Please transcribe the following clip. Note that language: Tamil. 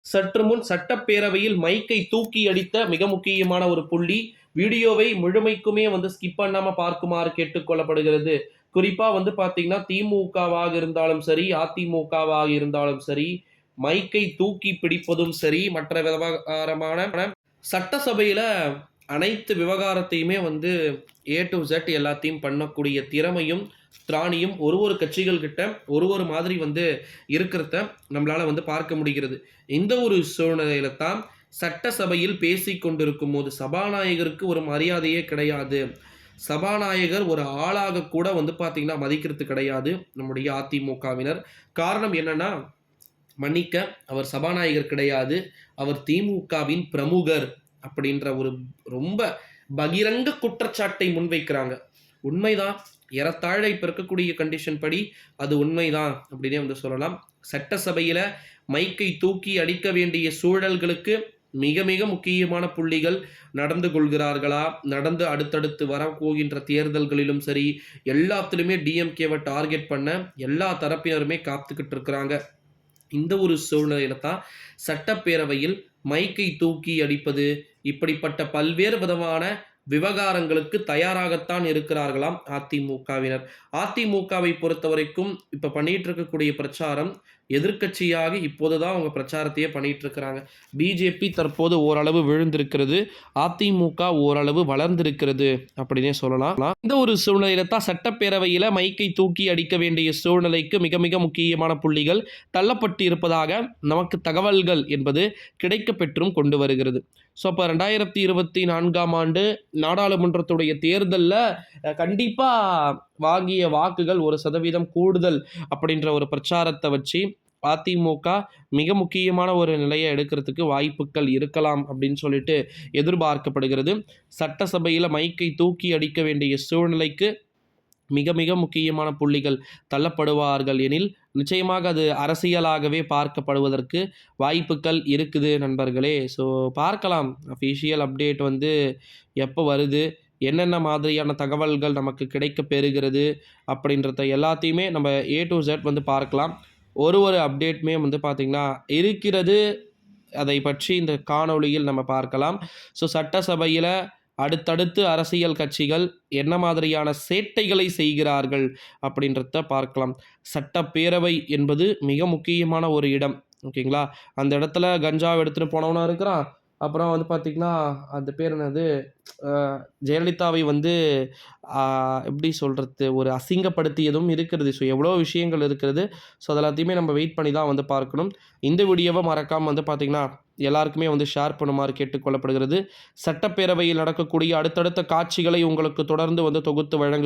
சற்று முன் சட்டப்பேரவையில் மைக்கை தூக்கி அடித்த மிக முக்கியமான ஒரு புள்ளி. வீடியோவை முழுமைக்குமே ஸ்கிப் பண்ணாம பார்க்குமாறு கேட்டுக்கொள்ளப்படுகிறது. குறிப்பா பார்த்தீங்கன்னா, திமுகவாக இருந்தாலும் சரி, அதிமுகவாக இருந்தாலும் சரி, மைக்கை தூக்கி பிடிப்பதும் சரி, மற்ற விவகாரமான சட்டசபையில அனைத்து விவகாரத்தையுமே ஏ டூ இசட் எல்லாத்தையும் பண்ணக்கூடிய திறமையும், திராணியும் ஒரு கட்சிகள் கிட்ட ஒரு மாதிரி இருக்கிறத நம்மளால பார்க்க முடிகிறது. இந்த ஒரு சூழ்நிலையில தான் சட்டசபையில் பேசிக் கொண்டிருக்கும்போது சபாநாயகருக்கு ஒரு மரியாதையே கிடையாது. சபாநாயகர் ஒரு ஆளாக கூட பார்த்தீங்கன்னா மதிக்கிறது கிடையாது நம்முடைய அதிமுகவினர். காரணம் என்னன்னா, மன்னிக்க அவர் சபாநாயகர் கிடையாது. அவர் திமுகவின் பிரமுகர் அப்படின்ற ஒரு ரொம்ப பகிரங்க குற்றச்சாட்டை முன்வைக்கிறாங்க. உண்மைதான். ஏறத்தாழ இப்ப இருக்கக்கூடிய கண்டிஷன் படி அது உண்மைதான் அப்படின்னே சொல்லலாம். சட்டசபையில மைக்கை தூக்கி அடிக்க வேண்டிய சூழல்களுக்கு மிக மிக முக்கியமான புள்ளிகள் நடந்து கொள்கிறார்களா? நடந்து அடுத்தடுத்து வரப்போகின்ற தேர்தல்களிலும் சரி, எல்லாத்திலுமே டிஎம்கேவை டார்கெட் பண்ண எல்லா தரப்பினருமே காத்துக்கிட்டு இருக்கிறாங்க. இந்த ஒரு சூழ்நிலையில தான் சட்டப்பேரவையில் மைக்கை தூக்கி அடிப்பது, இப்படிப்பட்ட பல்வேறு விதமான விவகாரங்களுக்கு தயாராகத்தான் இருக்கிறார்களாம் அதிமுகவினர். அதிமுகவை பொறுத்தவரைக்கும் இப்ப பண்ணிட்டு இருக்கக்கூடிய பிரச்சாரம் எதிர்க்கட்சியாக இப்போதுதான் அவங்க பிரச்சாரத்தையே பண்ணிட்டு இருக்கிறாங்க. பிஜேபி தற்போது ஓரளவு விழுந்திருக்கிறது, அதிமுக ஓரளவு வளர்ந்திருக்கிறது அப்படின்னே சொல்லலாம். இந்த ஒரு சூழ்நிலையில தான் சட்டப்பேரவையில மைக்கை தூக்கி அடிக்க வேண்டிய சூழ்நிலைக்கு மிக மிக முக்கியமான புள்ளிகள் தள்ளப்பட்டு இருப்பதாக நமக்கு தகவல்கள் என்பது கிடைக்கப்பெற்றும் கொண்டு வருகிறது. ஸோ அப்போ 2024ஆம் ஆண்டு நாடாளுமன்றத்துடைய தேர்தலில் கண்டிப்பாக வாங்கிய வாக்குகள் 1% கூடுதல் அப்படின்ற ஒரு பிரச்சாரத்தை வச்சு அதிமுக மிக முக்கியமான ஒரு நிலையை எடுக்கிறதுக்கு வாய்ப்புகள் இருக்கலாம் அப்படின்னு சொல்லிட்டு எதிர்பார்க்கப்படுகிறது. சட்டசபையில் மைக்கை தூக்கி அடிக்க வேண்டிய சூழ்நிலைக்கு மிக மிக முக்கியமான புள்ளிகள் தள்ளப்படுவார்கள் எனில் நிச்சயமாக அது அரசியலாகவே பார்க்கப்படுவதற்கு வாய்ப்புகள் இருக்குது நண்பர்களே. ஸோ பார்க்கலாம் அஃபிஷியல் அப்டேட் எப்போ வருது, என்னென்ன மாதிரியான தகவல்கள் நமக்கு கிடைக்க பெறுகிறது அப்படின்றத எல்லாத்தையுமே நம்ம ஏ டு இசட் பார்க்கலாம். ஒரு அப்டேட்டுமே பார்த்திங்கன்னா இருக்கிறது. அதை பற்றி இந்த காணொளியில் நம்ம பார்க்கலாம். ஸோ சட்டசபையில் அடுத்தடுத்து அரசியல் கட்சிகள் என்ன மாதிரியான சேட்டைகளை செய்கிறார்கள் அப்படின்றத பார்க்கலாம். சட்டப்பேரவை என்பது மிக முக்கியமான ஒரு இடம், ஓகேங்களா? அந்த இடத்துல கஞ்சாவை எடுத்துகிட்டு போனவனா இருக்கிறான். அப்புறம் பார்த்திங்கன்னா அந்த பேர் என்னது, ஜெயலலிதாவை எப்படி சொல்கிறது, ஒரு அசிங்கப்படுத்தியதும் இருக்கிறது. ஸோ எவ்வளோ விஷயங்கள் இருக்கிறது. ஸோ அது எல்லாத்தையுமே நம்ம வெயிட் பண்ணி தான் பார்க்கணும். இந்த வீடியோவை மறக்காமல் பார்த்திங்கன்னா எல்லாருக்குமே ஷேர் பண்ணுமாறு கேட்டுக்கொள்ளப்படுகிறது. சட்டப்பேரவையில் நடக்கக்கூடிய அடுத்தடுத்த காட்சிகளை உங்களுக்கு தொடர்ந்து தொகுத்து வழங்கு